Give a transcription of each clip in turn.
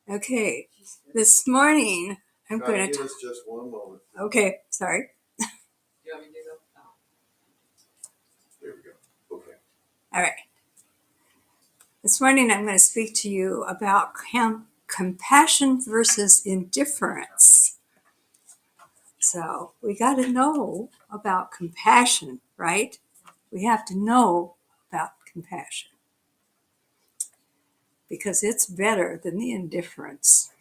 Okay, this morning I'm Connie, going to give us just one moment. Okay, sorry. Do you want me to do that? Oh. There we go. Okay. All right. This morning I'm going to speak to you about compassion versus indifference. So we got to know about compassion, right? We have to know about compassion because it's better than the indifference.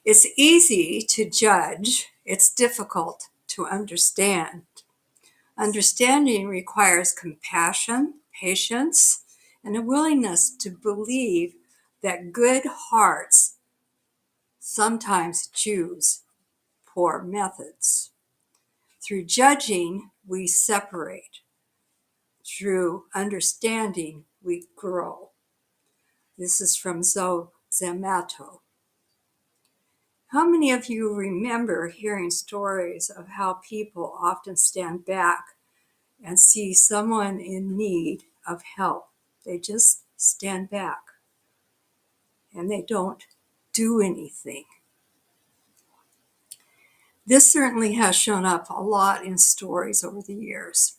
It's easy to judge, it's difficult to understand. Understanding requires compassion, patience, and a willingness to believe that good hearts sometimes choose poor methods. Through judging, we separate. Through understanding, we grow. This is from Zoe Zamato. How many of you remember hearing stories of how people often stand back and see someone in need of help? They just stand back and they don't do anything. This certainly has shown up a lot in stories over the years.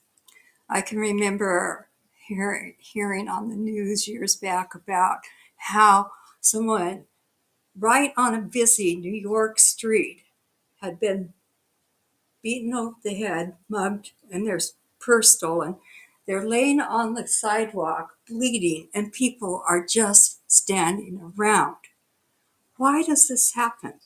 I can remember hearing on the news years back about how someone right on a busy New York street had been beaten over the head, mugged, and their purse stolen. They're laying on the sidewalk, bleeding, and people are just standing around. Why does this happen?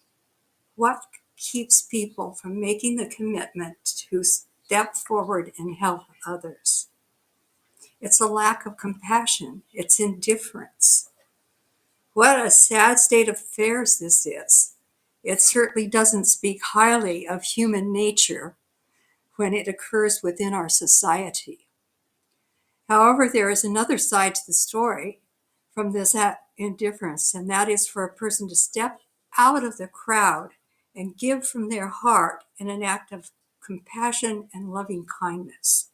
What keeps people from making the commitment to step forward and help others? It's a lack of compassion. It's indifference. What a sad state of affairs this is. It certainly doesn't speak highly of human nature when it occurs within our society. However, there is another side to the story from this indifference, and that is for a person to step out of the crowd and give from their heart in an act of compassion and loving kindness.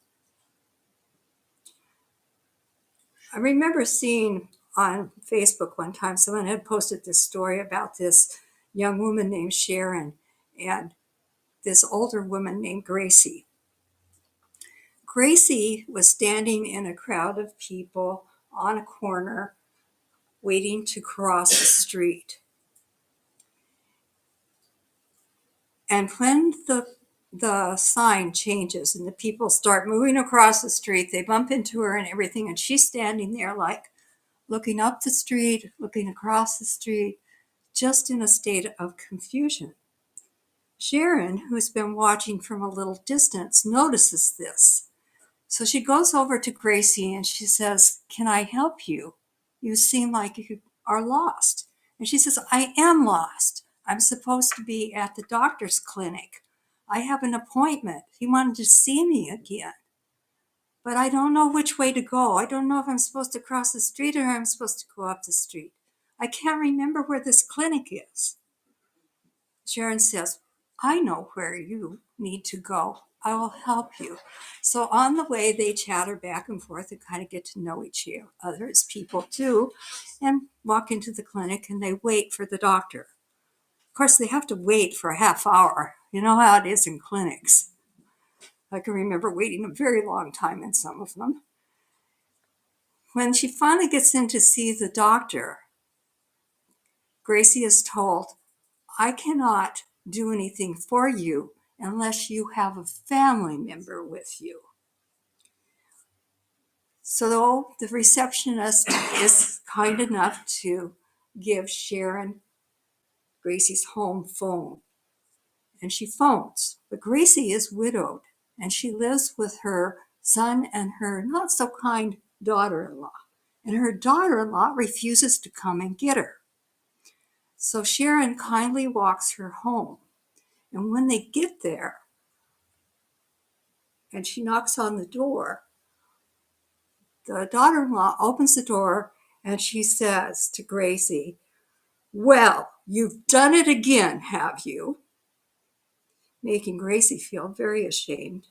I remember seeing on Facebook one time someone had posted this story about this young woman named Sharon and this older woman named Gracie. Gracie was standing in a crowd of people on a corner waiting to cross the street. And when the sign changes and the people start moving across the street, they bump into her and everything, and she's standing there like looking up the street, looking across the street, just in a state of confusion. Sharon, who's been watching from a little distance, notices this. So she goes over to Gracie and she says, "Can I help you? You seem like you are lost." And she says, "I am lost. I'm supposed to be at the doctor's clinic. I have an appointment. He wanted to see me again. But I don't know which way to go. I don't know if I'm supposed to cross the street or I'm supposed to go up the street. I can't remember where this clinic is." Sharon says, "I know where you need to go. I will help you." So on the way, they chatter back and forth and kind of get to know each other as people too, and walk into the clinic and they wait for the doctor. Of course, they have to wait for a half hour. You know how it is in clinics. I can remember waiting a very long time in some of them. When she finally gets in to see the doctor, Gracie is told, "I cannot do anything for you unless you have a family member with you." So the receptionist is kind enough to give Sharon Gracie's home phone, and she phones. But Gracie is widowed, and she lives with her son and her not so kind daughter-in-law. And her daughter-in-law refuses to come and get her. So Sharon kindly walks her home. And when they get there, and she knocks on the door, the daughter-in-law opens the door and she says to Gracie, "Well, you've done it again, have you?" Making Gracie feel very ashamed.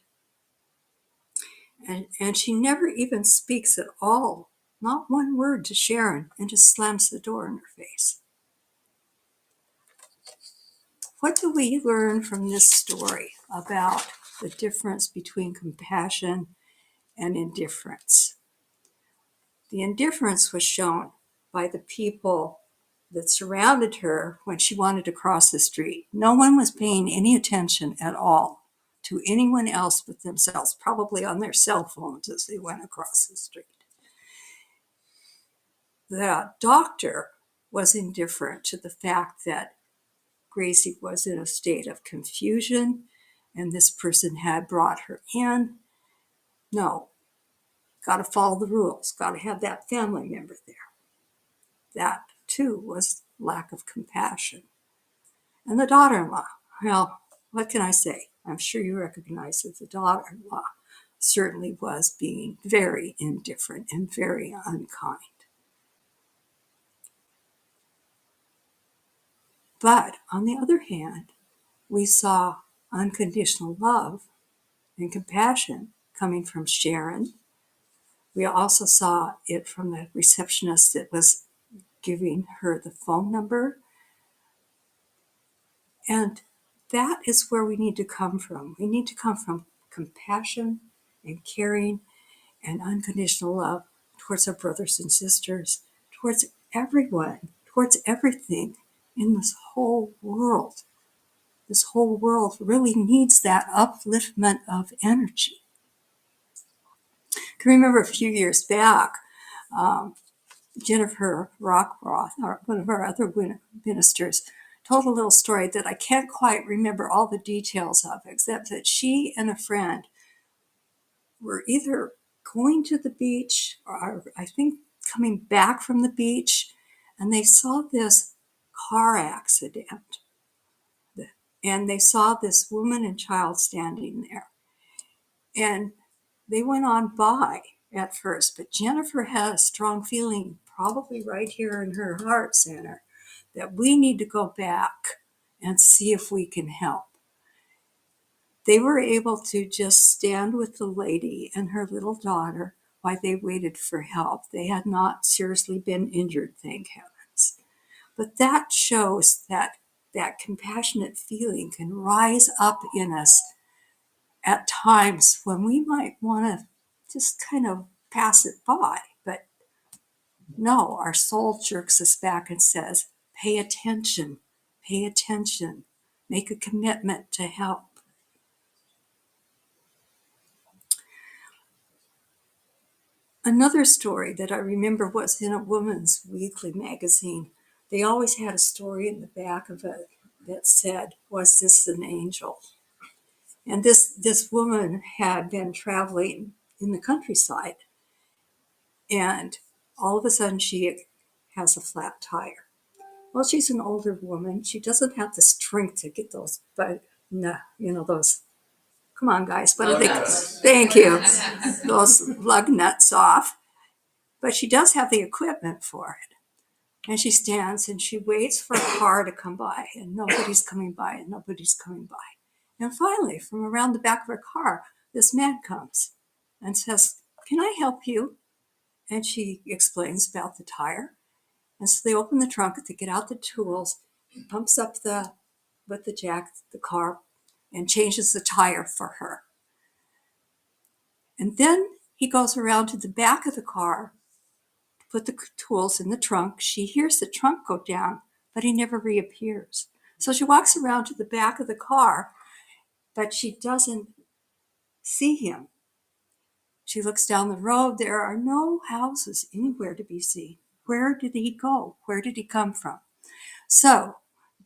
And she never even speaks at all, not one word to Sharon, and just slams the door in her face. what do we learn from this story about the difference between compassion and indifference? The indifference was shown by the people that surrounded her when she wanted to cross the street. No one was paying any attention at all to anyone else but themselves, probably on their cell phones as they went across the street. The doctor was indifferent to the fact that Gracie was in a state of confusion and this person had brought her in. No, got to follow the rules, got to have that family member there. That, too, was lack of compassion. And the daughter-in-law, well, what can I say? I'm sure you recognize that the daughter-in-law certainly was being very indifferent and very unkind. But on the other hand, we saw unconditional love and compassion coming from Sharon. We also saw it from the receptionist that was giving her the phone number. And that is where we need to come from. We need to come from compassion and caring and unconditional love towards our brothers and sisters, towards everyone, towards everything in this whole world. This whole world really needs that upliftment of energy. I can remember a few years back, Jennifer Rockroth, one of our other ministers, told a little story that I can't quite remember all the details of, except that she and a friend were either going to the beach or I think coming back from the beach, and they saw this car accident. And they saw this woman and child standing there. And they went on by at first, but Jennifer had a strong feeling, probably right here in her heart center, that we need to go back and see if we can help. They were able to just stand with the lady and her little daughter while they waited for help. They had not seriously been injured, thank heavens. But that shows that compassionate feeling can rise up in us at times when we might want to just kind of pass it by. But no, our soul jerks us back and says, pay attention, make a commitment to help. Another story that I remember was in a woman's weekly magazine. They always had a story in the back of it that said, was this an angel? And this woman had been traveling in the countryside, and all of a sudden she has a flat tire. Well, she's an older woman. She doesn't have the strength to get those, those, come on guys, what are they? Thank you. Those lug nuts off. But she does have the equipment for it. And she stands and she waits for a car to come by, and nobody's coming by, and nobody's coming by. And finally, from around the back of her car, this man comes and says, can I help you? And she explains about the tire. And so they open the trunk to get out the tools, pumps up with the jack, the car, and changes the tire for her. And then he goes around to the back of the car, put the tools in the trunk. She hears the trunk go down, but he never reappears. So she walks around to the back of the car, but she doesn't see him. She looks down the road. There are no houses anywhere to be seen. Where did he go? Where did he come from? So,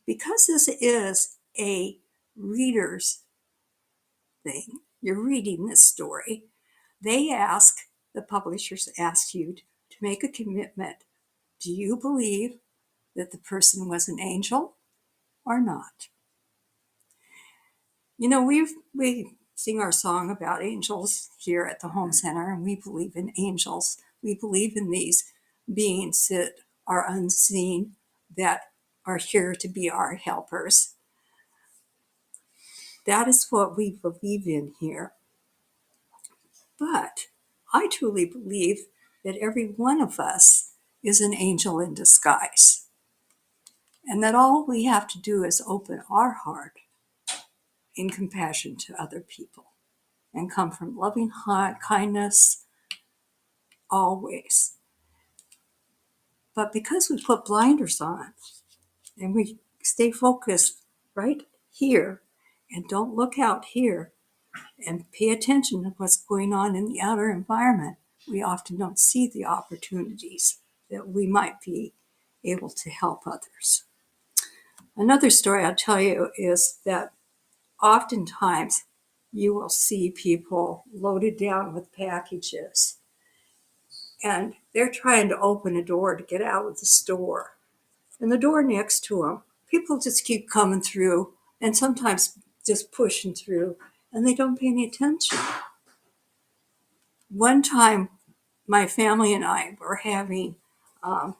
because this is a reader's thing, you're reading this story, the publishers ask you to make a commitment. Do you believe that the person was an angel or not? You know, we sing our song about angels here at the Home Center, and we believe in angels. We believe in these beings that are unseen, that are here to be our helpers. That is what we believe in here. But I truly believe that every one of us is an angel in disguise. And that all we have to do is open our heart in compassion to other people and come from loving kindness always. But because we put blinders on and we stay focused right here and don't look out here and pay attention to what's going on in the outer environment, we often don't see the opportunities that we might be able to help others. Another story I'll tell you is that oftentimes you will see people loaded down with packages and they're trying to open a door to get out of the store. And the door next to them, people just keep coming through and sometimes just pushing through and they don't pay any attention. One time, my family and I were having, I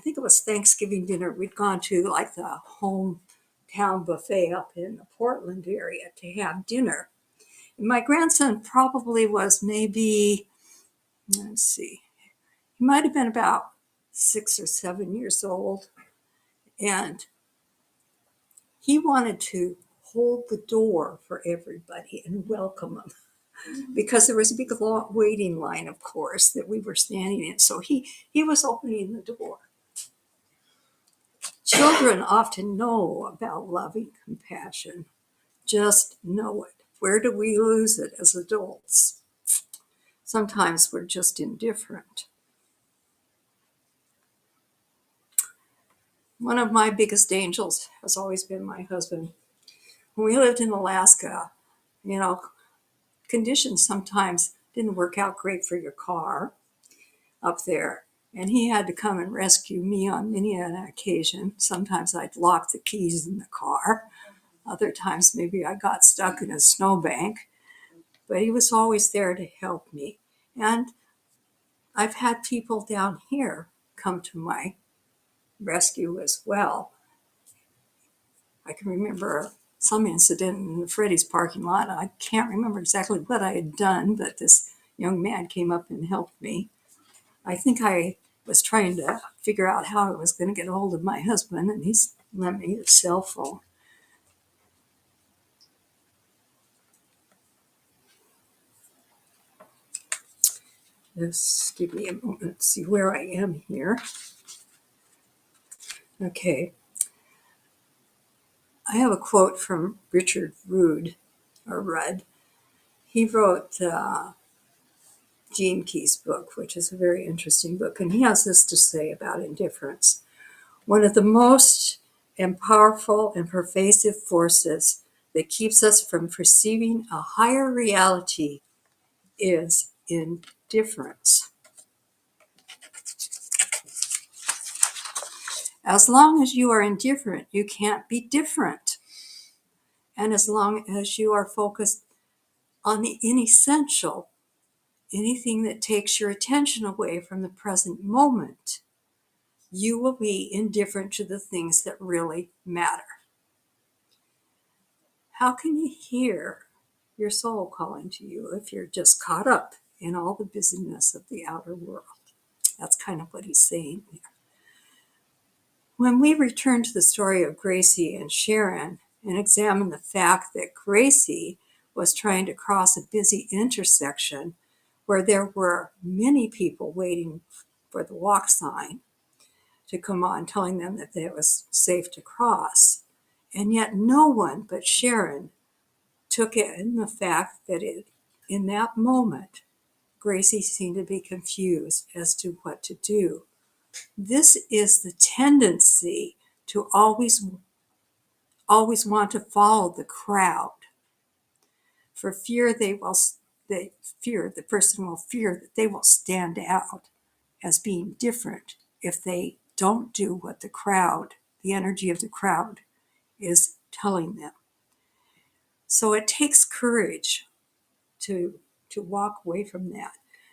think it was Thanksgiving dinner. We'd gone to like the hometown buffet up in the Portland area to have dinner. And my grandson probably was maybe, let's see, he might have been about 6 or 7 years old. And he wanted to hold the door for everybody and welcome them because there was a big waiting line, of course, that we were standing in. So he was opening the door. Children often know about loving compassion, just know it. Where do we lose it as adults? Sometimes we're just indifferent. One of my biggest angels has always been my husband. When we lived in Alaska, conditions sometimes didn't work out great for your car up there. And he had to come and rescue me on many an occasion. Sometimes I'd lock the keys in the car. Other times maybe I got stuck in a snowbank. But he was always there to help me. And I've had people down here come to my rescue as well. I can remember some incident in the Freddy's parking lot. I can't remember exactly what I had done, but this young man came up and helped me. I think I was trying to figure out how I was going to get a hold of my husband, and he's lent me his cell phone. Just give me a moment to see where I am here. Okay. I have a quote from Richard Rudd. He wrote Gene Key's book, which is a very interesting book, and he has this to say about indifference. One of the most powerful and pervasive forces that keeps us from perceiving a higher reality is indifference. As long as you are indifferent, you can't be different. And as long as you are focused on the inessential, anything that takes your attention away from the present moment, you will be indifferent to the things that really matter. How can you hear your soul calling to you if you're just caught up in all the busyness of the outer world? That's kind of what he's saying here. When we return to the story of Gracie and Sharon and examine the fact that Gracie was trying to cross a busy intersection where there were many people waiting for the walk sign to come on, telling them that it was safe to cross, and yet no one but Sharon took in the fact that in that moment, Gracie seemed to be confused as to what to do. This is the tendency to always want to follow the crowd. For fear the person will fear that they will stand out as being different if they don't do what the energy of the crowd is telling them. So it takes courage to walk away from that.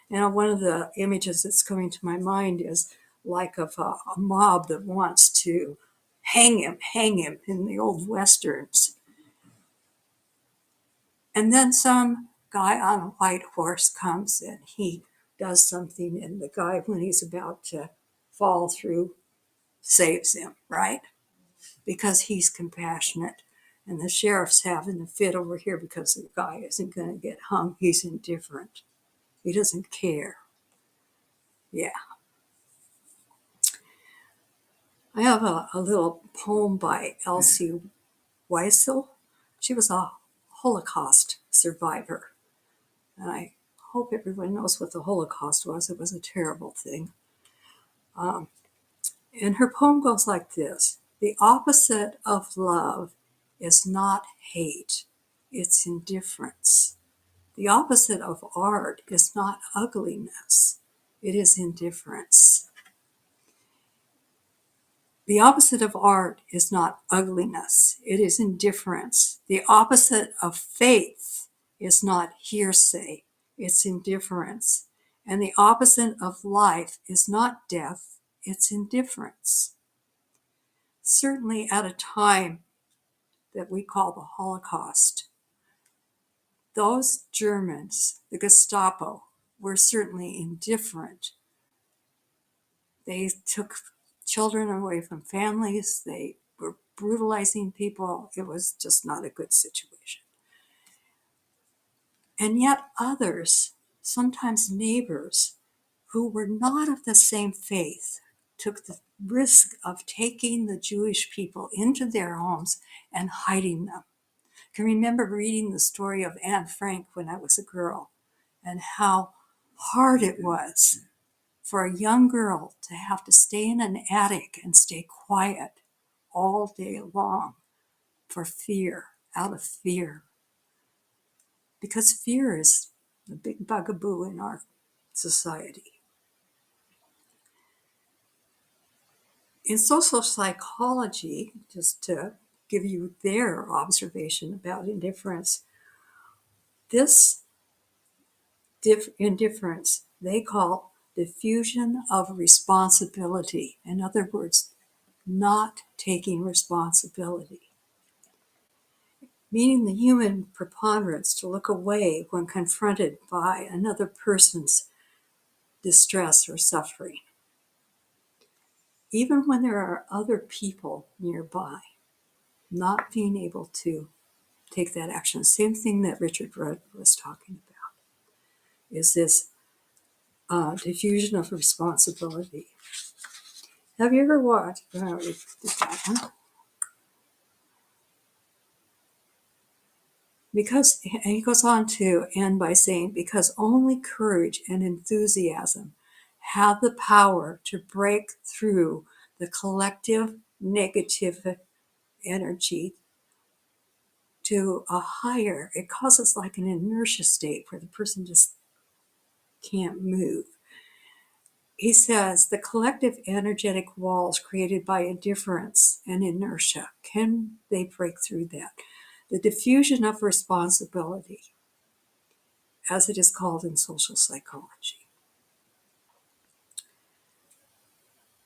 One of the images that's coming to my mind is like of a mob that wants to hang him in the old Westerns. And then some guy on a white horse comes and he does something, and the guy, when he's about to fall through, saves him, right? because he's compassionate. And the sheriff's having a fit over here because the guy isn't going to get hung. He's indifferent. He doesn't care. Yeah. I have a little poem by Elsie Wiesel. She was a Holocaust survivor. And I hope everyone knows what the Holocaust was. It was a terrible thing. And her poem goes like this: the opposite of love is not hate, it's indifference. The opposite of art is not ugliness, it is indifference. The opposite of art is not ugliness, it is indifference. The opposite of faith is not hearsay, it's indifference. And the opposite of life is not death, it's indifference. Certainly at a time that we call the Holocaust, those Germans, the Gestapo, were certainly indifferent. They took children away from families. They were brutalizing people. It was just not a good situation. And yet others, sometimes neighbors, who were not of the same faith, took the risk of taking the Jewish people into their homes and hiding them. I can remember reading the story of Anne Frank when I was a girl, and how hard it was for a young girl to have to stay in an attic and stay quiet all day long for fear, out of fear. Because fear is the big bugaboo in our society. In social psychology, just to give you their observation about indifference, this indifference they call diffusion of responsibility. In other words, not taking responsibility. Meaning the human preponderance to look away when confronted by another person's distress or suffering. Even when there are other people nearby, not being able to take that action. Same thing that Richard Rudd was talking about, is this diffusion of responsibility. Have you ever watched, because, and he goes on to end by saying, because only courage and enthusiasm have the power to break through the collective negative energy to a higher, it causes like an inertia state where the person just can't move. He says the collective energetic walls created by indifference and inertia, can they break through that? The diffusion of responsibility, as it is called in social psychology.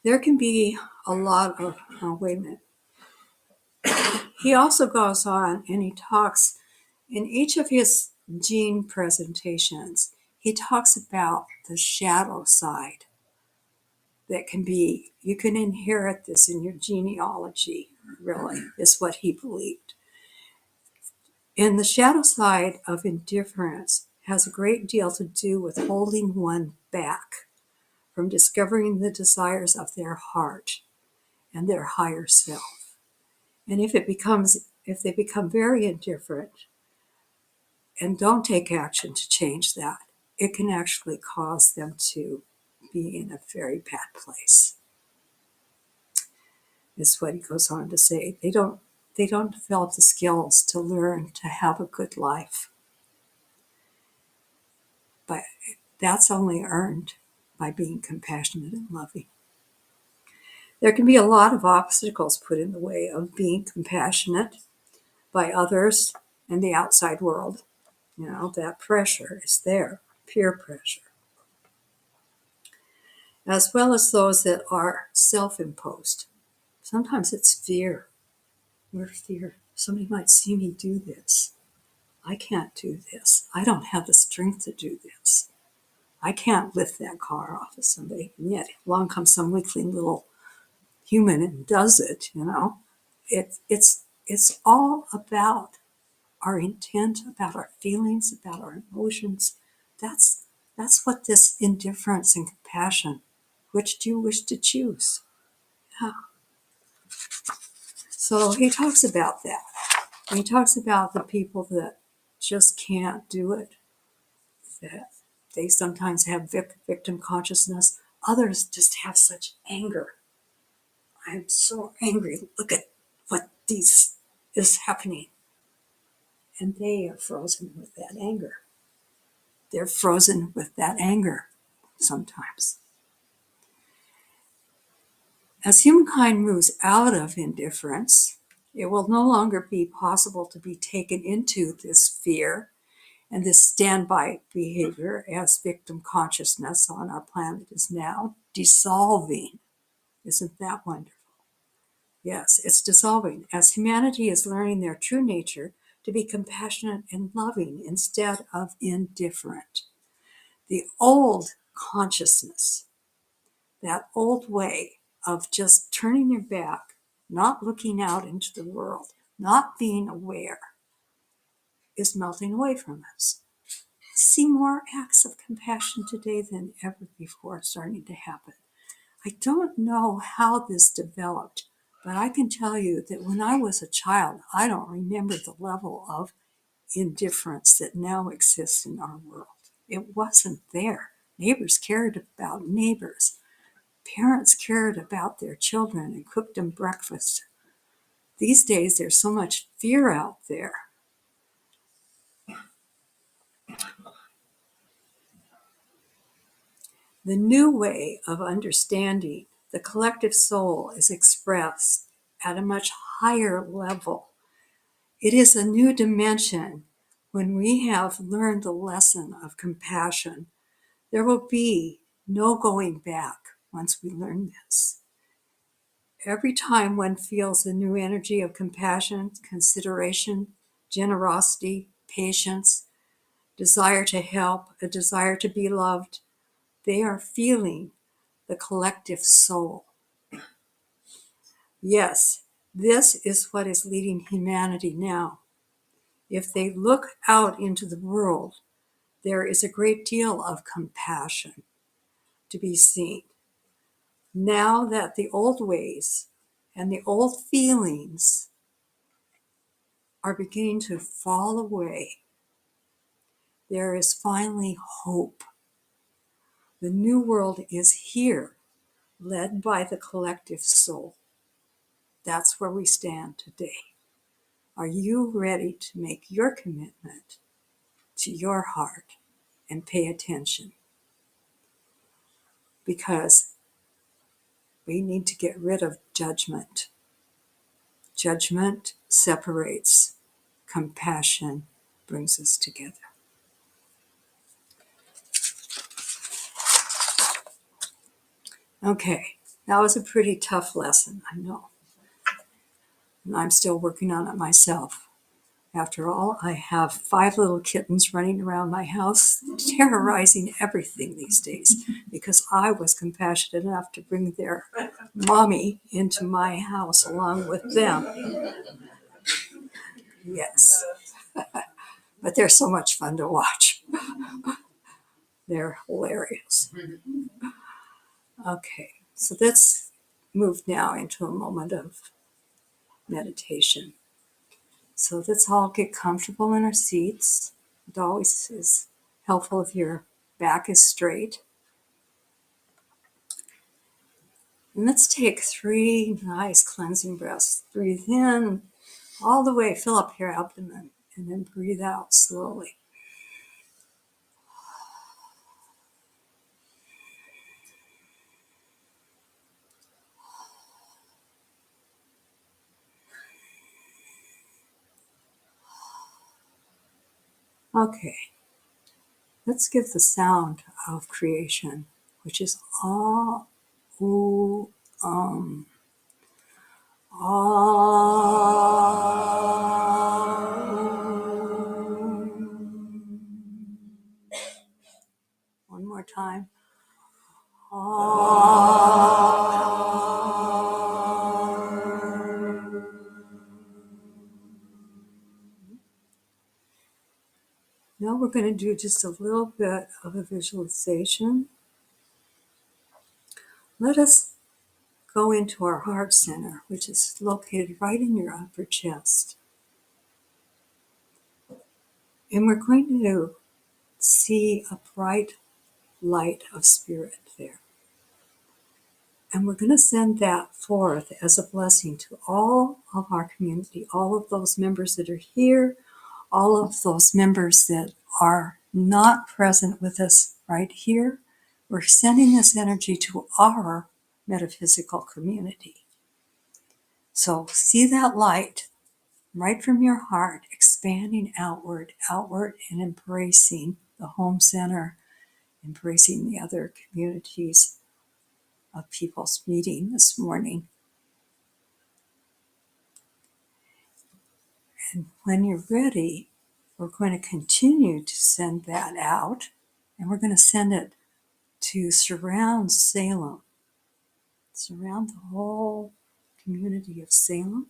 There can be a lot of, wait a minute. He also goes on and he talks in each of his gene presentations, he talks about the shadow side that can be, you can inherit this in your genealogy, really, is what he believed. And the shadow side of indifference has a great deal to do with holding one back from discovering the desires of their heart and their higher self. And if they become very indifferent and don't take action to change that, it can actually cause them to be in a very bad place. Is what he goes on to say. They don't develop the skills to learn to have a good life. But that's only earned by being compassionate and loving. There can be a lot of obstacles put in the way of being compassionate by others and the outside world. You know, that pressure is there, peer pressure. As well as those that are self-imposed. Sometimes it's fear. We're fear. Somebody might see me do this. I can't do this. I don't have the strength to do this. I can't lift that car off of somebody. And yet along comes some weakling little human and does it, you know. It's all about our intent, about our feelings, about our emotions. That's what this indifference and compassion. Which do you wish to choose? Yeah. So he talks about that. He talks about the people that just can't do it, that they sometimes have victim consciousness. Others just have such anger. I'm so angry. Look at what is happening. And they are frozen with that anger. They're frozen with that anger sometimes. As humankind moves out of indifference, it will no longer be possible to be taken into this fear and this standby behavior as victim consciousness on our planet is now dissolving. Isn't that wonderful? Yes, it's dissolving as humanity is learning their true nature to be compassionate and loving instead of indifferent. The old consciousness, that old way of just turning your back, not looking out into the world, not being aware, is melting away from us. See more acts of compassion today than ever before starting to happen. I don't know how this developed, but I can tell you that when I was a child, I don't remember the level of indifference that now exists in our world. It wasn't there. Neighbors cared about neighbors. Parents cared about their children and cooked them breakfast. These days, there's so much fear out there. The new way of understanding the collective soul is expressed at a much higher level. It is a new dimension. When we have learned the lesson of compassion, there will be no going back once we learn this. Every time one feels a new energy of compassion, consideration, generosity, patience, desire to help, a desire to be loved, they are feeling the collective soul. Yes, this is what is leading humanity now. If they look out into the world, there is a great deal of compassion to be seen. Now that the old ways and the old feelings are beginning to fall away, there is finally hope. The new world is here, led by the collective soul. That's where we stand today. Are you ready to make your commitment to your heart and pay attention? Because we need to get rid of judgment. Judgment separates. Compassion brings us together. Okay, that was a pretty tough lesson, I know. And I'm still working on it myself. After all, I have 5 little kittens running around my house, terrorizing everything these days, because I was compassionate enough to bring their mommy into my house along with them. Yes. But they're so much fun to watch. They're hilarious. Okay, so let's move now into a moment of meditation. So let's all get comfortable in our seats. It always is helpful if your back is straight. And let's take 3 nice cleansing breaths. Breathe in all the way, fill up your abdomen, and then breathe out slowly. Okay, let's give the sound of creation, which is ah, ooh, One more time. we're going to do just a little bit of a visualization. Let us go into our heart center, which is located right in your upper chest. And we're going to see a bright light of spirit there. And we're going to send that forth as a blessing to all of our community, all of those members that are here, all of those members that are not present with us right here. We're sending this energy to our metaphysical community. So see that light right from your heart, expanding outward, and embracing the home center, embracing the other communities of people's meeting this morning. And when you're ready, we're going to continue to send that out, and we're going to send it to surround Salem, surround the whole community of Salem,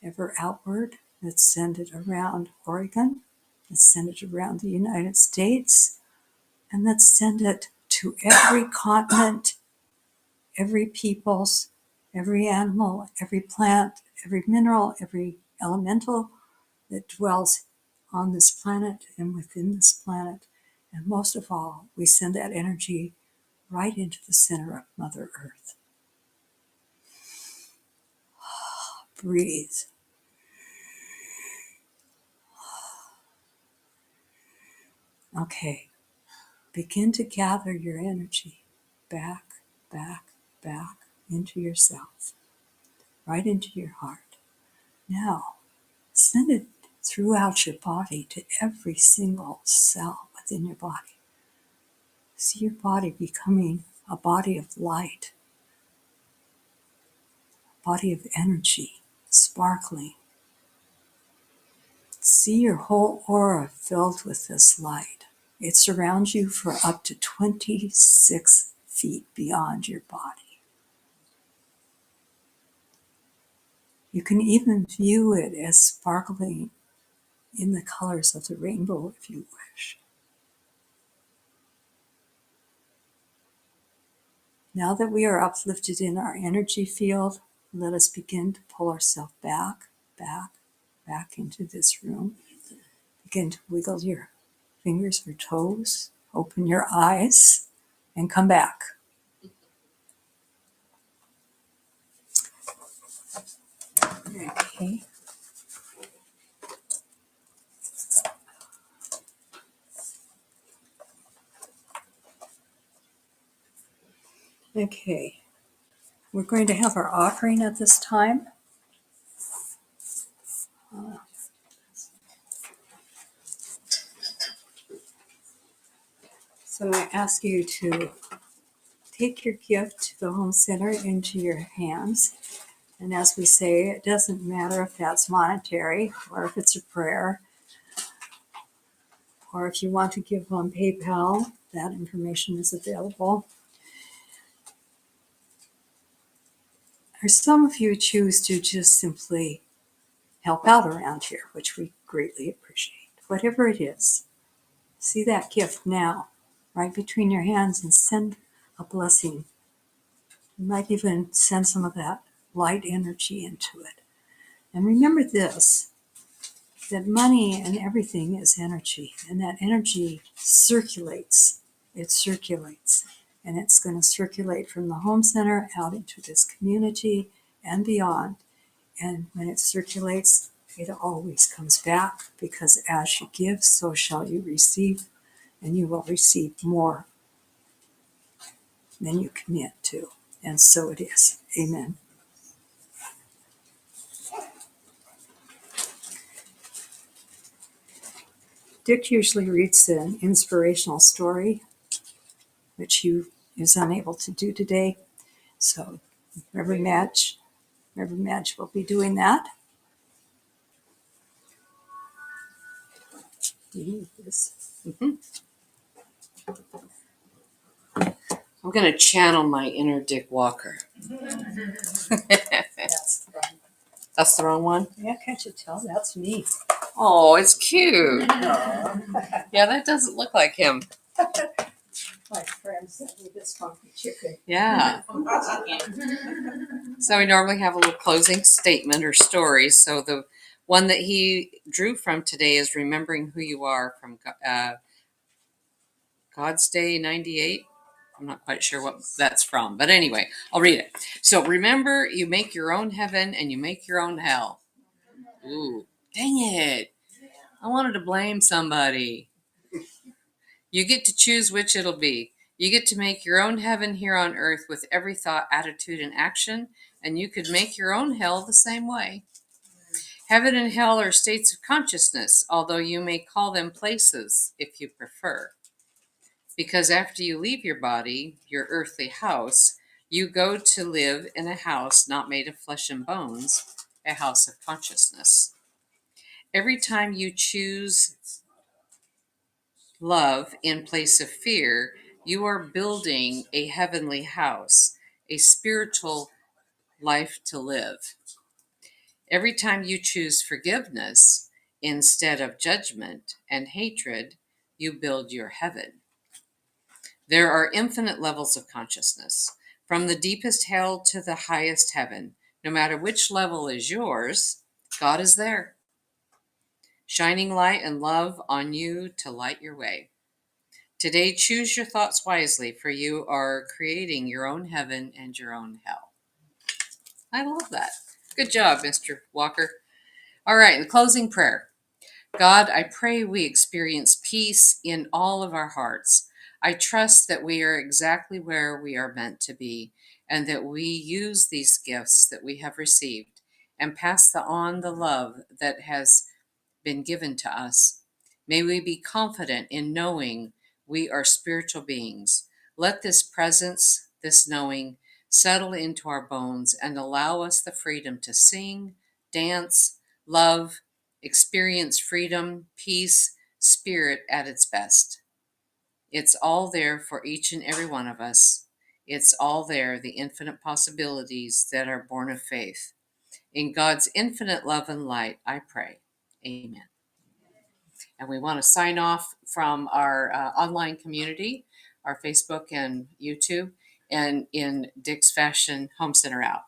ever outward. Let's send it around Oregon. Let's send it around the United States. And let's send it to every continent, every peoples, every animal, every plant, every mineral, every elemental that dwells on this planet and within this planet. And most of all, we send that energy right into the center of Mother Earth. Breathe. Okay. Begin to gather your energy back into yourself, right into your heart. Now, send it throughout your body to every single cell within your body. See your body becoming a body of light, a body of energy, sparkling. See your whole aura filled with this light. It surrounds you for up to 26 feet beyond your body. You can even view it as sparkling in the colors of the rainbow if you wish. Now that we are uplifted in our energy field, let us begin to pull ourselves back into this room. Begin to wiggle your fingers or toes, open your eyes, and come back. Okay. Okay. We're going to have our offering at this time. So I ask you to take your gift to the home center into your hands. And as we say, it doesn't matter if that's monetary or if it's a prayer, or if you want to give on PayPal, that information is available. Or some of you choose to just simply help out around here, which we greatly appreciate. Whatever it is, see that gift now, right between your hands, and send a blessing. You might even send some of that light energy into it. And remember this, that money and everything is energy, and that energy circulates. It circulates, and it's going to circulate from the home center out into this community and beyond. And when it circulates, it always comes back, because as you give, so shall you receive, and you will receive more than you commit to. And so it is. Amen. Dick usually reads an inspirational story, which he is unable to do today. So Reverend Madge will be doing that. I'm going to channel my inner Dick Walker. That's That's the wrong one? Yeah, can't you tell? That's me. Oh, it's cute. Yeah, that doesn't look like him. My friend sent me this funky chicken. Yeah. So we normally have a little closing statement or story. So the one that he drew from today is remembering who you are from God's Day 98. I'm not quite sure what that's from, but anyway, I'll read it. So remember, you make your own heaven and you make your own hell. Ooh, dang it. I wanted to blame somebody. You get to choose which it'll be. You get to make your own heaven here on earth with every thought, attitude, and action, and you could make your own hell the same way. Heaven and hell are states of consciousness, although you may call them places if you prefer. Because after you leave your body, your earthly house, you go to live in a house not made of flesh and bones, a house of consciousness. Every time you choose love in place of fear, you are building a heavenly house, a spiritual life to live. Every time you choose forgiveness instead of judgment and hatred, you build your heaven. There are infinite levels of consciousness, from the deepest hell to the highest heaven. No matter which level is yours, God is there, shining light and love on you to light your way. Today, choose your thoughts wisely, for you are creating your own heaven and your own hell. I love that. Good job, Mr. Walker. All right, the closing prayer. God, I pray we experience peace in all of our hearts. I trust that we are exactly where we are meant to be, and that we use these gifts that we have received and pass on the love that has been given to us. May we be confident in knowing we are spiritual beings. Let this presence, this knowing, settle into our bones and allow us the freedom to sing, dance, love, experience freedom, peace, spirit at its best. It's all there for each and every one of us. It's all there, the infinite possibilities that are born of faith. In God's infinite love and light, I pray. Amen. And we want to sign off from our online community, our Facebook and YouTube, and in Dick's Fashion Home Center out.